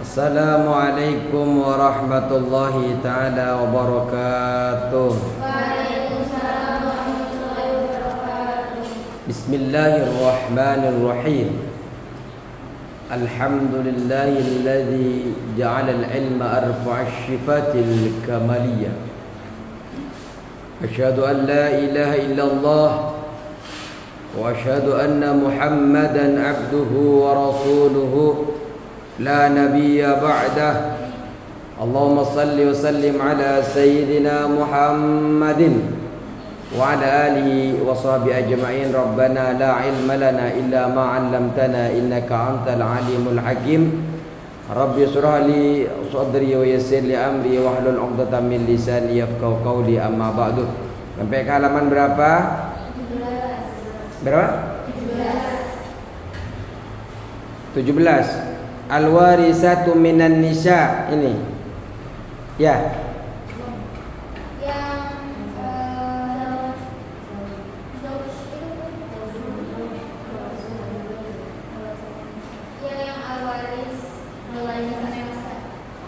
Assalamualaikum warahmatullahi ta'ala wabarakatuh. Waalaikumsalam warahmatullahi wabarakatuh. Bismillahirrahmanirrahim. Alhamdulillahilladzi ja'ala al-ilma arfa'a asy-syifatil kamaliyah. Asyhadu an la ilaha illallah wa asyhadu anna Muhammadan abduhu wa rasuluhu la nabiyya ba'dah. Allahumma salli wa sallim ala sayyidina Muhammadin wa ala alihi wa sahbihi ajma'in. Rabbana la ilma lana illa ma 'allamtana innaka antal alimul hakim. Rabbi shrah li sadri wa yassir li amri wa hlul 'uqdatam min lisani yafqahu qawli. Amma ba'du. Sampai ke halaman berapa? 17. Berapa? 17. Al-warisatu minan nisa ini. Ya.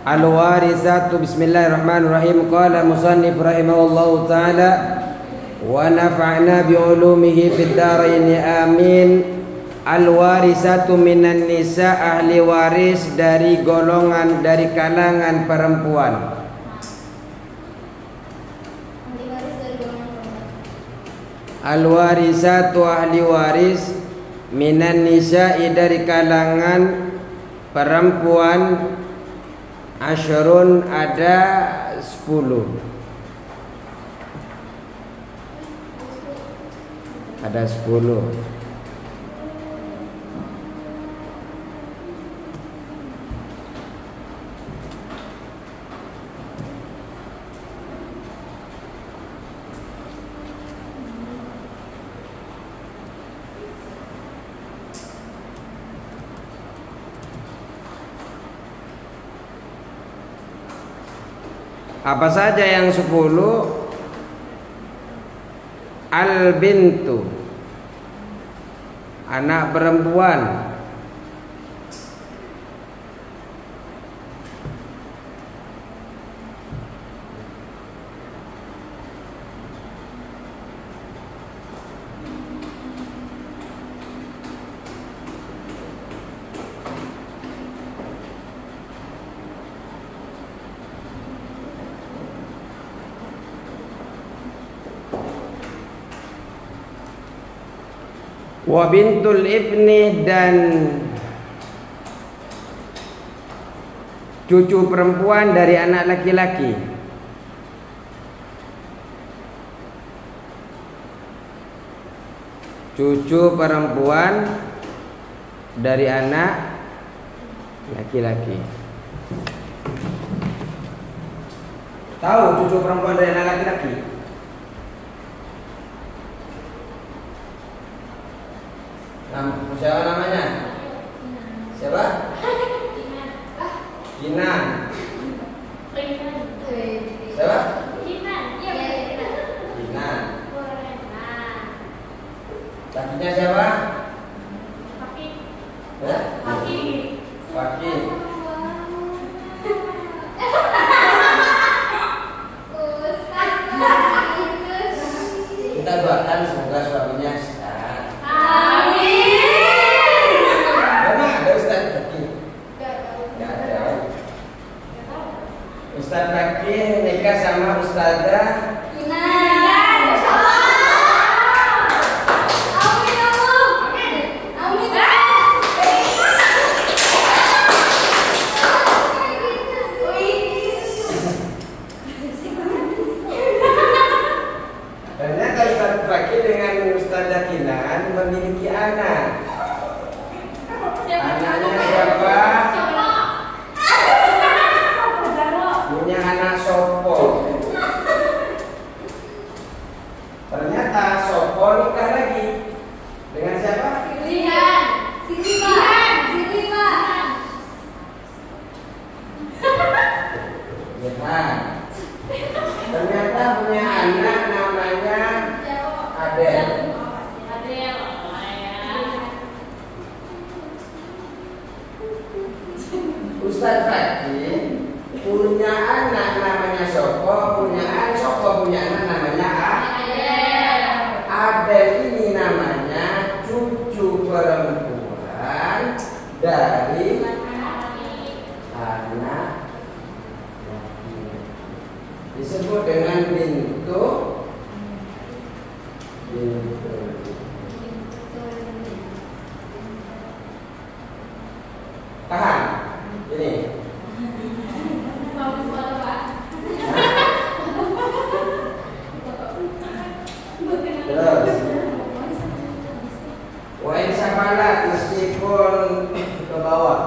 Al-warisatu bismillahirrahmanirrahim. Qala musannif rahimahullahu ta'ala wa nafa'na bi ulumihi fid dharain amin. Al-warisatu minan nisa, ahli waris dari golongan, dari kalangan perempuan. Al-warisatu, ahli waris, minan nisa'i, dari kalangan perempuan. Asyrun, ada 10. Ada 10. Apa saja yang 10? Al-bintu, anak perempuan. Wa bintul ibni, dan cucu perempuan dari anak laki-laki. Cucu perempuan dari anak laki-laki. Tahu cucu perempuan dari anak laki-laki? Siapa namanya? Siapa? Kinan. Siapa? Kinan. Lakinya siapa? Fakih. Fakih. Kita doakan semoga suaminya sehat. Ustaz Fakih nikah sama Ustazah Kinan. Amin. Ternyata Ustaz Fakih dengan Ustazah Kinan memiliki anak. Anaknya siapa? Punya anak Sopo. Ternyata Sopo nikah lagi dengan siapa? Silihan. Ternyata punya anak namanya Adel. Ustaz Fakih punya anak namanya Soko, punya anak namanya Adel. Ini namanya cucu perempuan dari anak laki. Disebut dengan bintu. Paham? Ini. Terus. Wa in safalat meskipun ke bawah.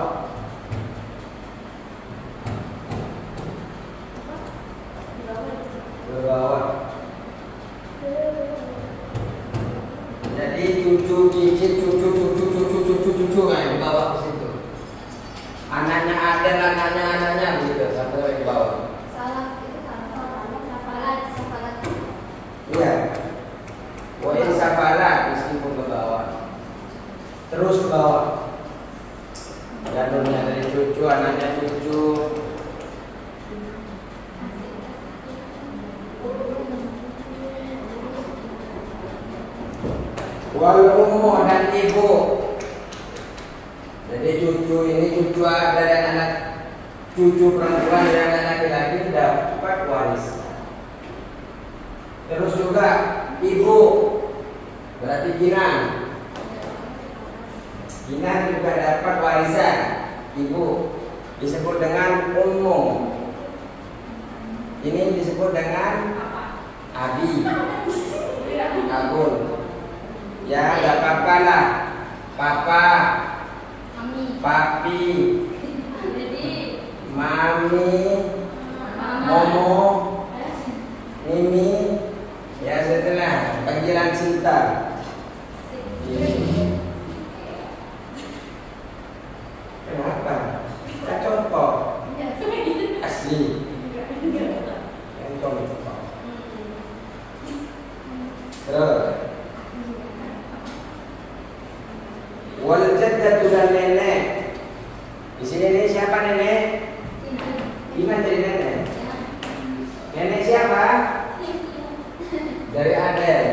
Ke bawah. Jadi cucu cicit cucu kan di bawah ke situ. Anaknya ada, anaknya begitu sampai ke bawah. Salah itu safalat. Iya. Wa in safalat meskipun ke bawah. Terus ke bawah. Jadulnya dari cucu, anaknya cucu. Wal ummu dan ibu. Jadi cucu ini cucu dari anak cucu perempuan dan anak laki-laki dapat waris. Terus juga ibu, berarti Ginan juga dapat warisan. Ibu disebut dengan ummu. Ini disebut dengan abi, abun. Ya, gak apa-apa lah. Papa, papi, mami, momo, mimi. Ya, setelah panggilan cinta. Kenapa? Kita contoh asli. Contoh. Terus. Wal jaddatu dan nenek. Di sini nenek siapa nenek? Gimana jadi nenek? Nenek siapa? Dari Adel.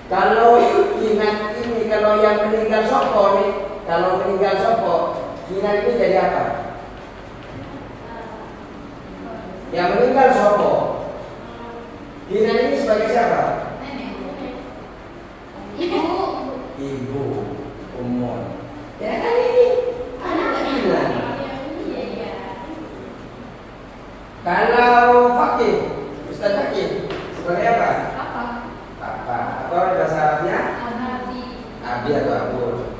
Kalau Kinat ini kalau yang meninggal Sopo nih, kalau meninggal Sopo, Kinat ini jadi apa? Yang meninggal Sopo. Kinat ini sebagai siapa? Ibu, umur. Ya kan ini anak Kinat. Kalau Fakih, Ustaz Fakih sebagai apa? Papa. Atau bahasa Arabnya? Abi atau Abu.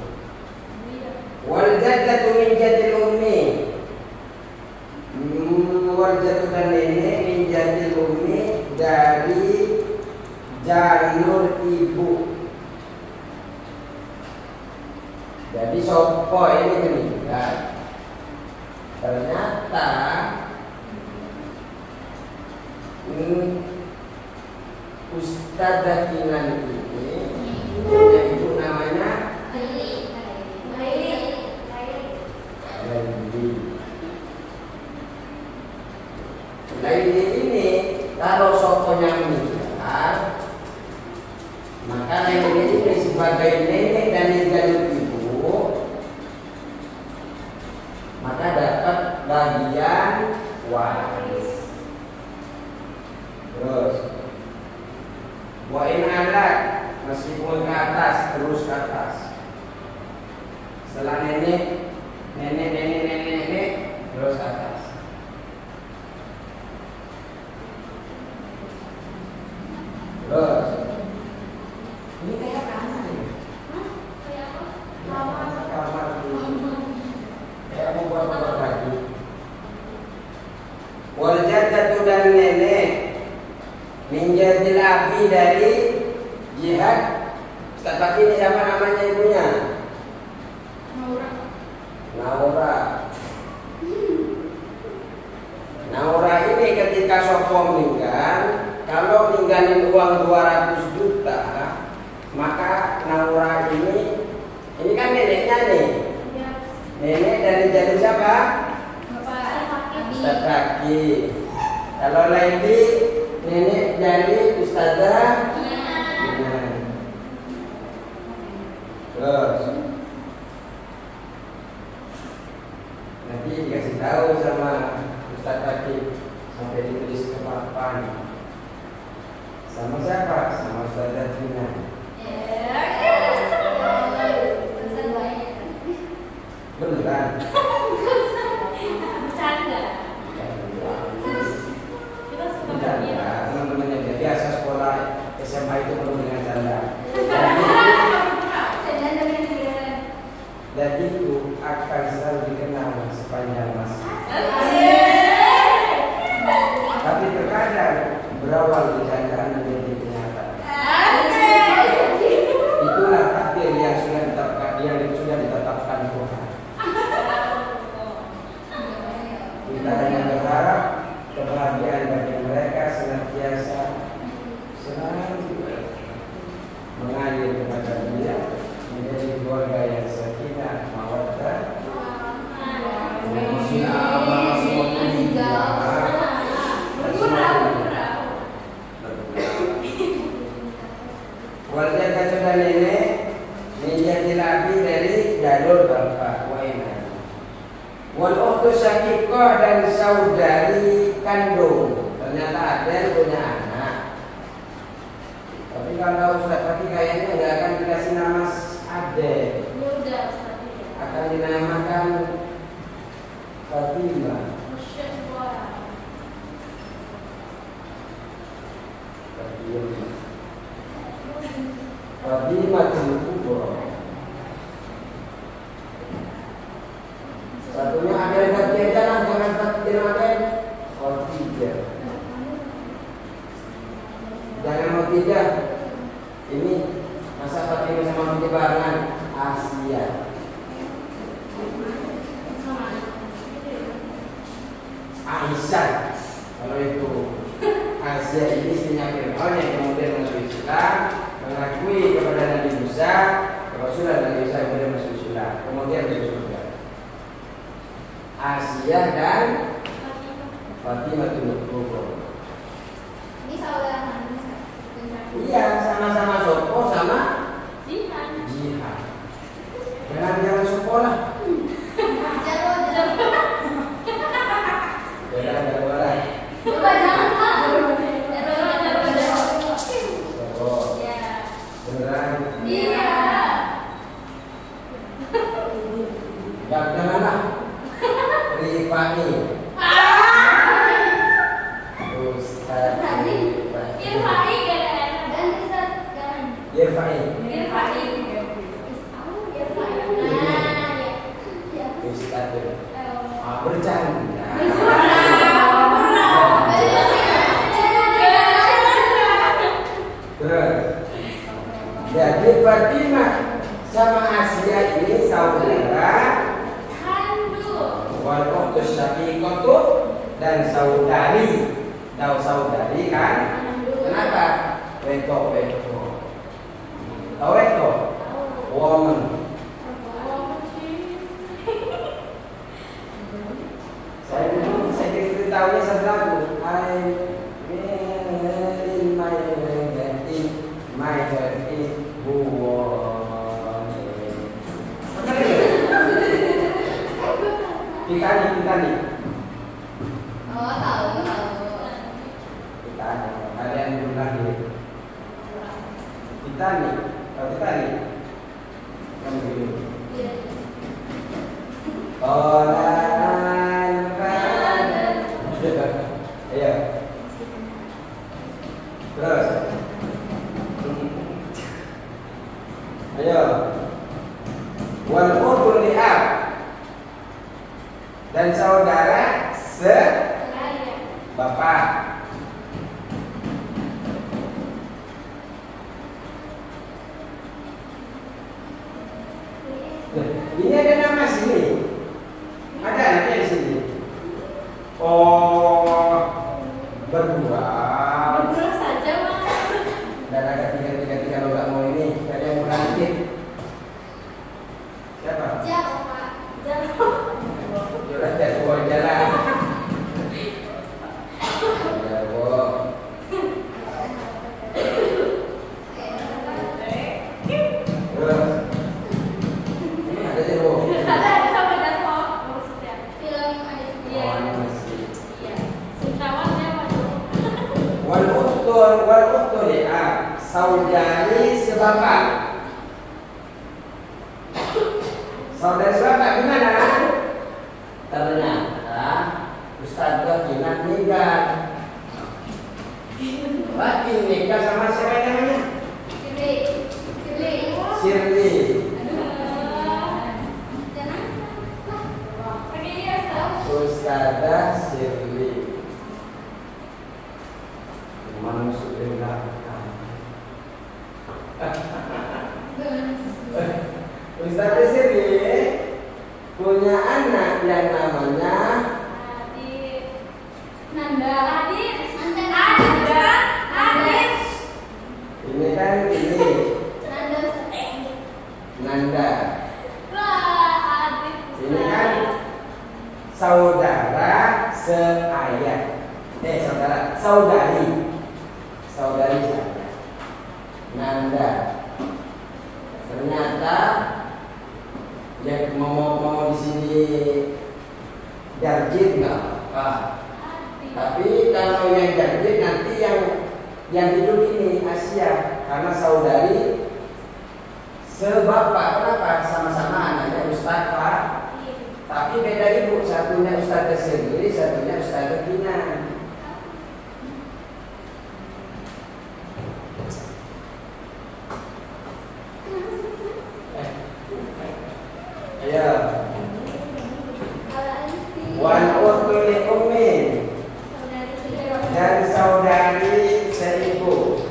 Wal jaddatu min jaddil ummi. Wal jaddatu dan nenek min jaddil ummi dari jalur ibu. Jadi Sopo ini meninggal. Ternyata Ustazah Kinan ini punya ibu namanya Laili ini kalau Soponya meninggal, maka Laili ini sebagai nenek dari jalur ibu, maka dapat bagian waris. Terus wa in alat meskipun ke atas, terus ke atas. Setelah nenek terus ke atas. Terus ini kayak kamar ya? Kamar dulu. Kayak mau buat lagi. Wal jaddatu dan nenek minjadil abi dari jihad. Ustaz Fakih ini siapa namanya ibunya? Naura ini ketika Sopo meninggal, kalau ninggalin uang 200 juta, maka Naura ini kan neneknya nih. Nenek nenek dari jalur siapa? Ustaz Kaki. Kalau Lady nenek dari Ustazah Gina. Terus nanti dikasih tahu sama Ustaz Kaki sampai ditulis ke papan. Sama siapa? Sama Ustazah Gina. Beneran? Bercanda. Bercanda. Teman-teman yang biasa sekolah SMA itu perlu dengan canda. Dan itu akan selalu dikenang sepanjang masa. Tapi terkadang berawal bercandaan menjadi kenyataan. Itulah takdir yang sudah ditetapkan Tuhan. Kita hanya berharap kebahagiaan bagi mereka senantiasa selalu mengalir kepada Dia, menjadi keluarga yang sakinah, mawaddah, Wajah kacau dan nenek menjadi labi dari jalur bapak Waina. Wal ukhtu syaqiqah dan saudari kandung. Ternyata ada yang punya anak. Tapi kalau Ustaz Fatih kayaknya nggak akan dikasih nama Ade. Akan dinamakan Fatimah. Fatimah Kubra. Satunya ada yang Fatimah, jangan Fatimah kan? Khadijah. Jangan Khadijah. Ini masa Fatimah sama Khadijah barengan. Asia. Aisyah. Kalau itu Asia ini istrinya Fir'aun yang kemudian masuk Islam, mengakui kepada Nabi Musa, Rasulullah Nabi Musa kemudian masuk Islam, kemudian masuk surga. Asia dan Fatimah Kubra. Ini saudara Iya, sama-sama Sopo sama Jihan. Jihad. Jangan sekolah. Jangan. Coba jangan Pak. Beneran? Iya. Janganlah. Rifani. Ustaz Irfai dan Ustaz jangan. Irfani. Irfai. Ustaz bercanda. Terus, jadi Fatimah sama Asia ini saudara Kandung. wal ukhtu syaqiqatu dan saudari. Tahu saudari kan? Kenapa? Weto. Tahu weto? Woman. Saya tahunya satu lagu. Titanic. Oh, tahu. Titanic. Ada yang belum lahir. Titanic. Tahu Titanic? Kamu dulu. Ayo. Terus. Ayo. Wal ukhtu li'ab dan saudara bapak. Ini ada nama sini. Ada anaknya di sini. Oh, berdua. Berdua saja, Mas. Dan ada tiga kalau nggak mau ini, ada yang mau lanjut. Siapa? Jauh, Pak. Jauh. saudari sebapak. Saudari sebapak gimana? Ternyata Ustadzah Kinan meninggal. Lagi nikah sama siapa namanya? Shirley. Ustadzah Shirley. Mana sudah lakukan? Ustadzah Shirley punya anak yang namanya Nanda. ini kan ini Nanda. Ini kan saudara seayah. Saudari saya. Nanda. Ternyata yang mau di sini Jarjit nggak apa. Tapi kalau yang Jarjit nanti yang hidup ini Asia, karena saudari sebapak. Kenapa? Sama-sama anaknya Ustadz Pak. Tapi beda ibu, satunya Ustadzah Shirley, satunya Ustadzah Kinan. Ayo. Wan utuli ummin dan saudari seibu.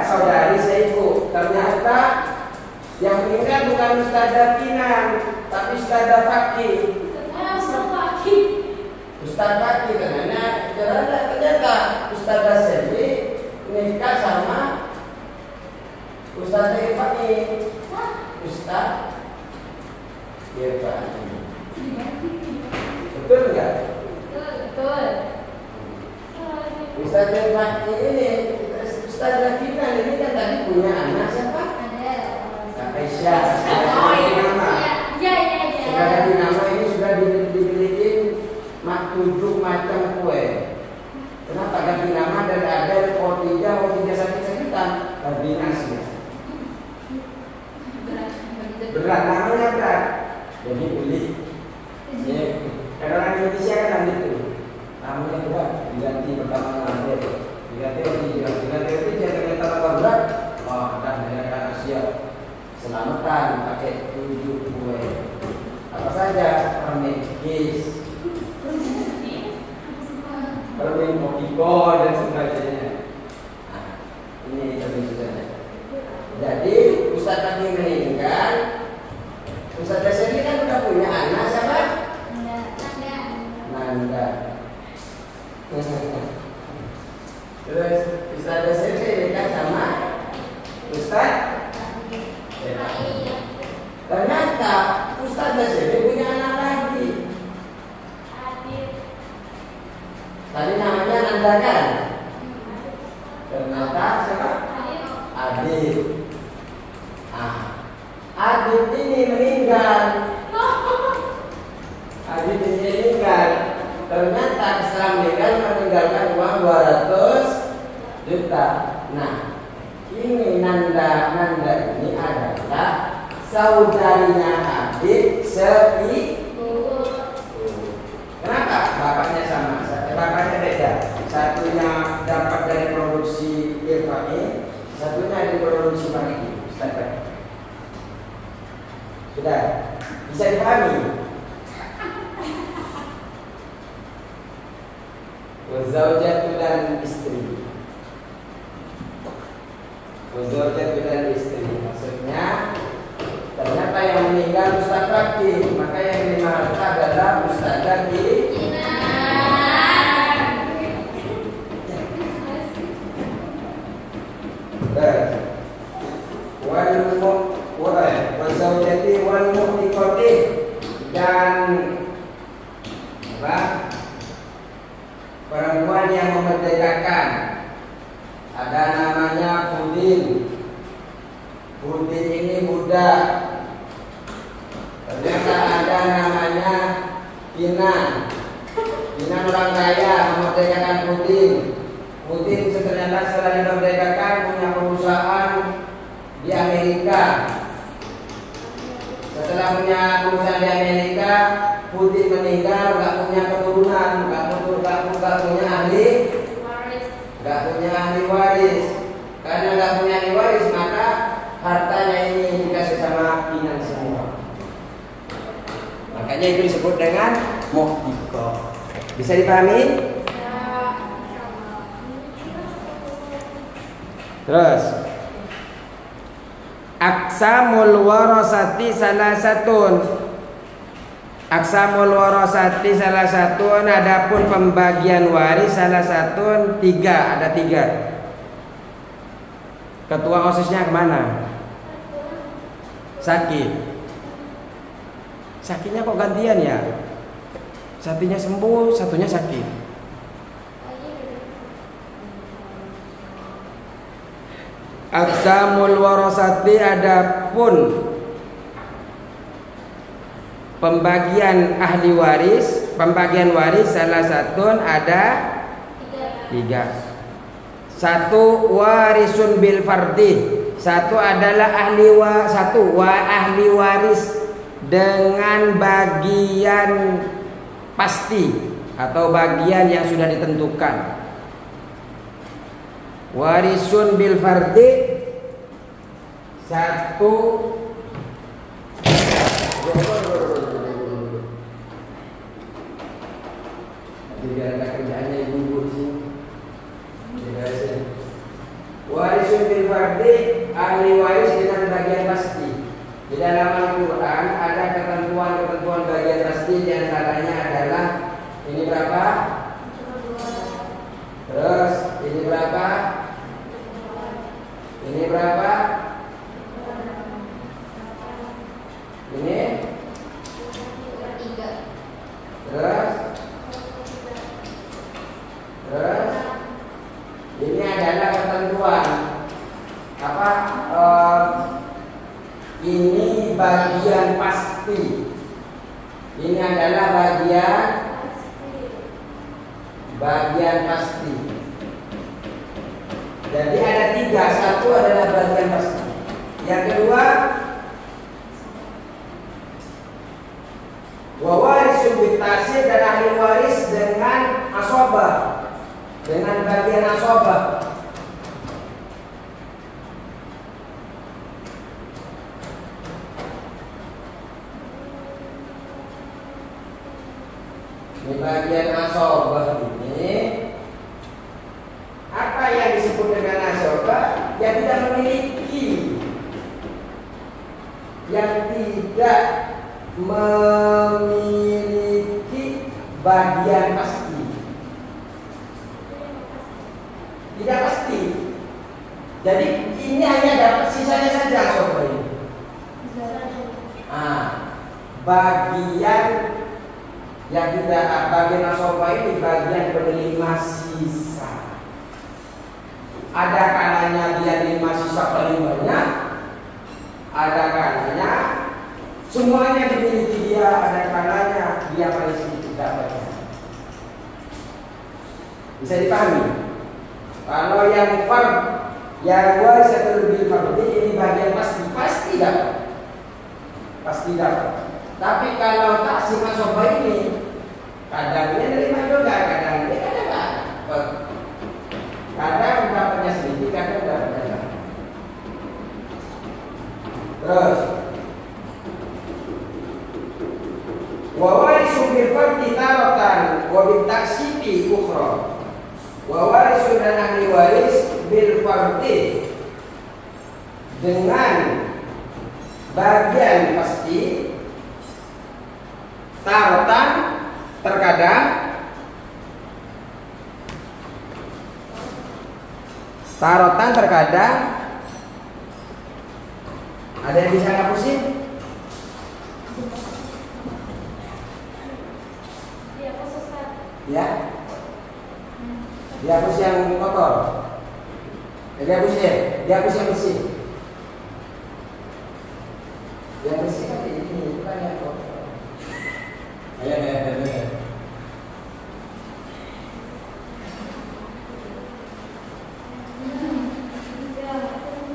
Saudari seibu. Ternyata yang meninggal bukan Ustadzah Kinan, tapi Ustadzah Fakih. Ustadz Fakih ternyata Ustadzah Shirley nikah sama Ustadzah Fakih. Ustadz Fakih. Betul enggak? Betul. Ustadzah Fakih ini Ustadzah Kinan ini kan tadi punya anak siapa? Aisyah. Sudah ganti nama, ini sudah dibilikin 7 macam kue. Kenapa ganti nama dari Adel O3 sakit-sakitan? Ganti nasi. Berat, namanya berat. Jadi pilih. Karena orang Indonesia kan gitu. Namanya berat, diganti pertama Adel. Diganti O3 ternyata tambah berat. Wah, dah negara Asia. Selamatan pakai 7 kue. Apa saja? Permen kis, permen kokiko dan sebagainya. Nah, ini terbicara. Jadi Ustadz tadi meninggal. Ustadzah Shirley kan udah punya anak siapa? Nanda. Terus Ustadzah Shirley nikah sama Ustadz. Ternyata Ustadzah Shirley punya anak lagi. Tadi namanya Nanda kan? Ternyata siapa? Adit. Adit ini meninggal. Adit ini meninggal. Ternyata setelah meninggalkan uang 200 juta. Nah, ini Nanda ini adalah saudarinya Adit seibu. Kenapa? Bapaknya sama, bapaknya beda. Satunya dapat dari produksi Irfani, satunya dari produksi Fakih. Sudah bisa dipahami? Wazaujatu dan istri. Wazaujatu dan istri. Maksudnya ternyata yang meninggal Ustadz Fakih, maka yang menerima harta adalah Ustadzah Kinan. Wazaujati wal mu'tiqati dan perempuan yang memerdekakan. Ada namanya Budin. Budin ini budak. Ternyata ada memerdekakan Putin. Putin ternyata setelah dimerdekakan punya perusahaan di Amerika. Setelah punya perusahaan di Amerika, Putin meninggal, nggak punya keturunan, nggak punya ahli, nggak punya ahli waris. Karena nggak punya ahli waris, maka hartanya ini dikasih sama Inan semua. Makanya itu disebut dengan muhdiqah. Bisa dipahami? Terus aqsamul warasati salasatun. Aqsamul warasati salasatun, adapun pembagian waris salasatun tiga, ada tiga. Ketua OSISnya kemana? Sakit. Sakitnya kok gantian ya? Satunya sembuh, satunya sakit. Aqsamul warasati, adapun pembagian ahli waris, pembagian waris salah satu ada tiga. Satu warisun bil fardi, satu adalah ahli waris dengan bagian pasti atau bagian yang sudah ditentukan. Warisun bil fardi, satu tidak ada kerjaannya ibu sih. Warisun bil fardi, ahli waris dengan bagian pasti. Di dalam Al-Quran ada ketentuan bagian pasti, di antaranya adalah ini berapa? Terus ini berapa? Ini berapa? Ini? Terus? Ini adalah ketentuan apa? Ini bagian pasti. Ini adalah bagian pasti. Jadi ada tiga. Satu adalah bagian pasti. Yang kedua, wawarisun bitasir, dan ahli waris dengan asobah, dengan bagian asobah. Ini bagian asobah ini. Apa yang disebut dengan asobah? Yang tidak memiliki, bagian pasti. Tidak pasti. Jadi ini hanya dapat sisanya saja asobah ini. Bagian yang tidak, bagian asobah ini bagian penerima sisa. Ada kalanya dia terima sisa paling banyak, ada kalanya semuanya dimiliki dia, ada kalanya dia paling sedikit dapatnya. Bisa dipahami? Kalau yang waris atau lebih fardi, ini bagian pasti dapat, pasti dapat. Tapi kalau taksim asobah ini, kadang dia nerima juga, kadang dia kadang dapat. Kadang dapatnya sedikit, kadang dapatnya banyak. Terus, wa warisun bil fardi taratan wa bil taksibi ukhra. Wa warisun, dan ahli waris bil fardi dengan bagian pasti, taratan terkadang, ada yang bisa ngapusin? Ya, dihapus yang kotor, dihapus yang bersih. Yang bersih kan ini, bukan yang kotor. Ya.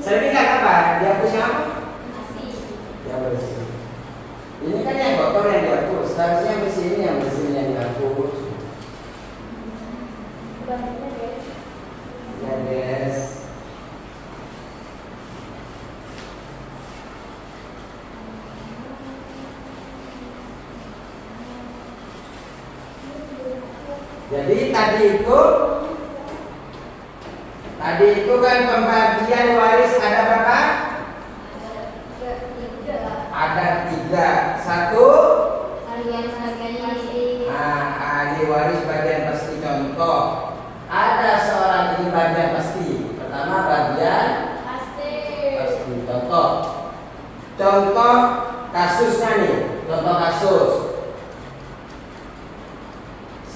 Sertifikat apa? Dihapusnya apa? Masih. Dihapus. Ini kan yang kotor yang dihapus. Seharusnya mesin yang dihapus. Bantunya guys. Ya guys. Jadi tadi itu kan pembagian waris ada berapa? Ada 3. 1 ahli waris bagian pasti. Contoh, ada seorang ini bagian pasti. Pertama bagian pasti. Contoh kasusnya nih. Contoh kasus.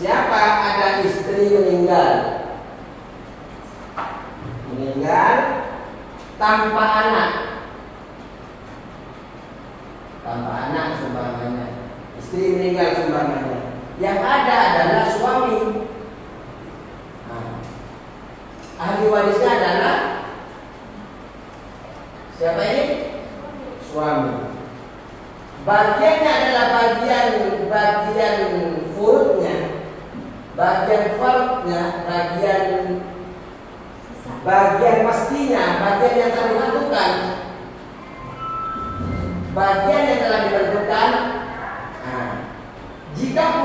Siapa ada istri meninggal tanpa anak sumbangannya. Istri meninggal sumbangannya. Yang ada adalah suami. Ahli warisnya adalah siapa ini? Suami. Bagiannya adalah bagian furudnya. Bagian fardunya, bagian pastinya, bagian yang telah ditentukan. Bagian yang telah ditentukan. Jika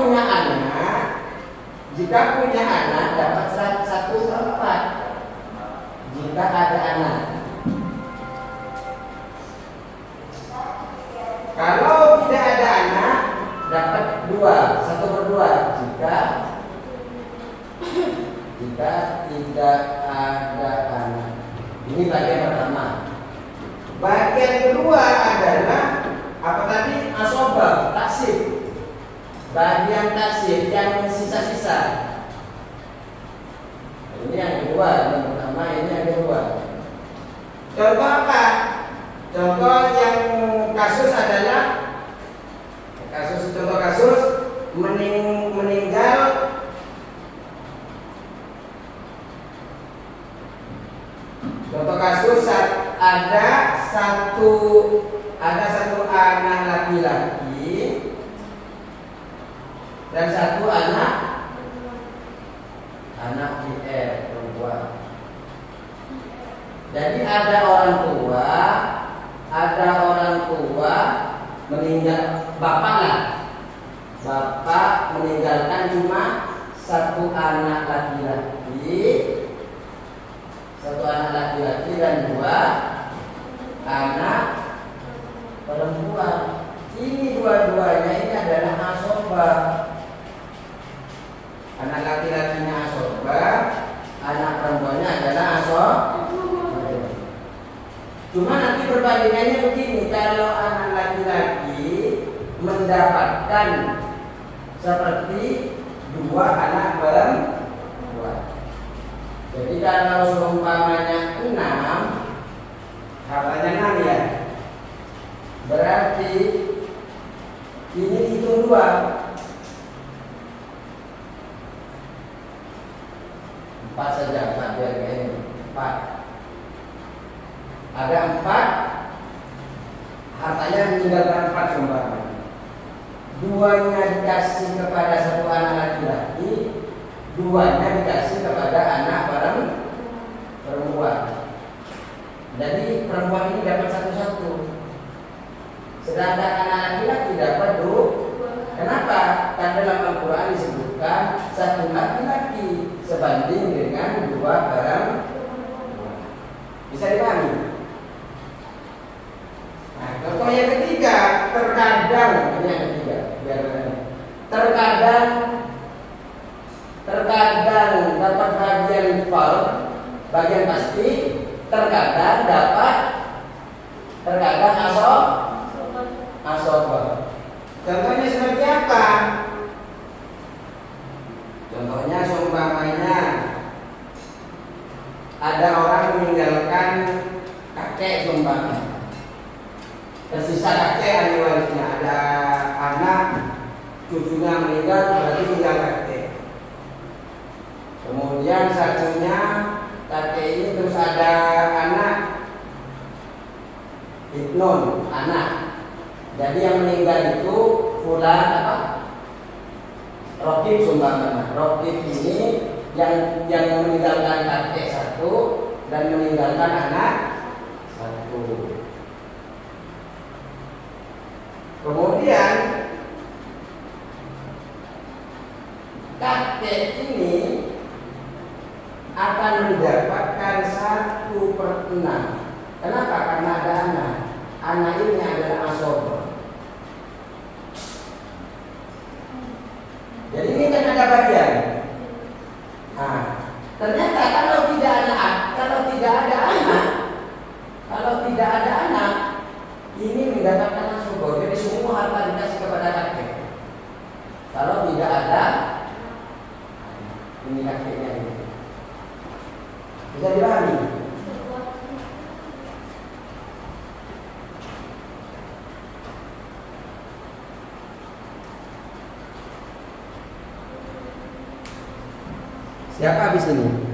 punya anak dapat 1/4. Jika ada anak. Kalau tidak ada anak dapat 1/2. Jika tidak ada anak. Ini bagian pertama. Bagian kedua adalah apa tadi? Asobah, taksib. Bagian taksib yang sisa-sisa. Ini yang kedua, yang pertama ini yang kedua. Contoh apa? Contoh yang kasus adalah contoh kasus meninggal ada satu anak laki-laki dan satu anak perempuan. Jadi ada orang tua meninggal, bapak meninggalkan cuma satu anak laki-laki dan 2 anak perempuan. Ini dua-duanya ini adalah asobah. Anak laki-lakinya asobah, anak perempuannya adalah asobah. Cuma nanti perbandingannya begini, kalau anak laki-laki mendapatkan seperti 2 anak perempuan. Jadi kalau seumpamanya 6, hartanya 6 ya, berarti ini hitung 2. 4 saja, 4 biar kayak ini. 4. Ada 4, hartanya meninggalkan 4 sumbangan. 2-nya dikasih kepada satu anak laki-laki, 2-nya dikasih kepada anak perempuan. Jadi perempuan ini dapat 1/1. Sedangkan anak laki-laki dapat 2. Kenapa? Karena dalam Al-Quran disebutkan 1 laki-laki sebanding dengan 2 perempuan. Bisa dipahami? Nah, contoh yang ketiga, terkadang dapat bagian pasti, terkadang asobah. Contohnya seperti apa? Contohnya seumpamanya ada orang meninggalkan kakek seumpamanya, tersisa kakek ahli warisnya, ada anak cucunya meninggal berarti tinggal kakek. Kemudian satunya kakek ini terus ada anak ibnun, anak. Jadi yang meninggal itu fulan apa? Rokib sumbangana. Rokib ini yang meninggalkan kakek satu dan meninggalkan anak satu. Kemudian kakek ini akan mendapatkan 1/6. Kenapa? Karena ada anak. Anak ini adalah asoba. Jadi ini kan ada bagian. Nah, ternyata kalau tidak ada anak, ini mendapatkan asoba. Jadi semua harta dikasih kepada kakek. Kalau tidak ada, ini kakeknya ini. Bisa dipahami? Siapa habis ini?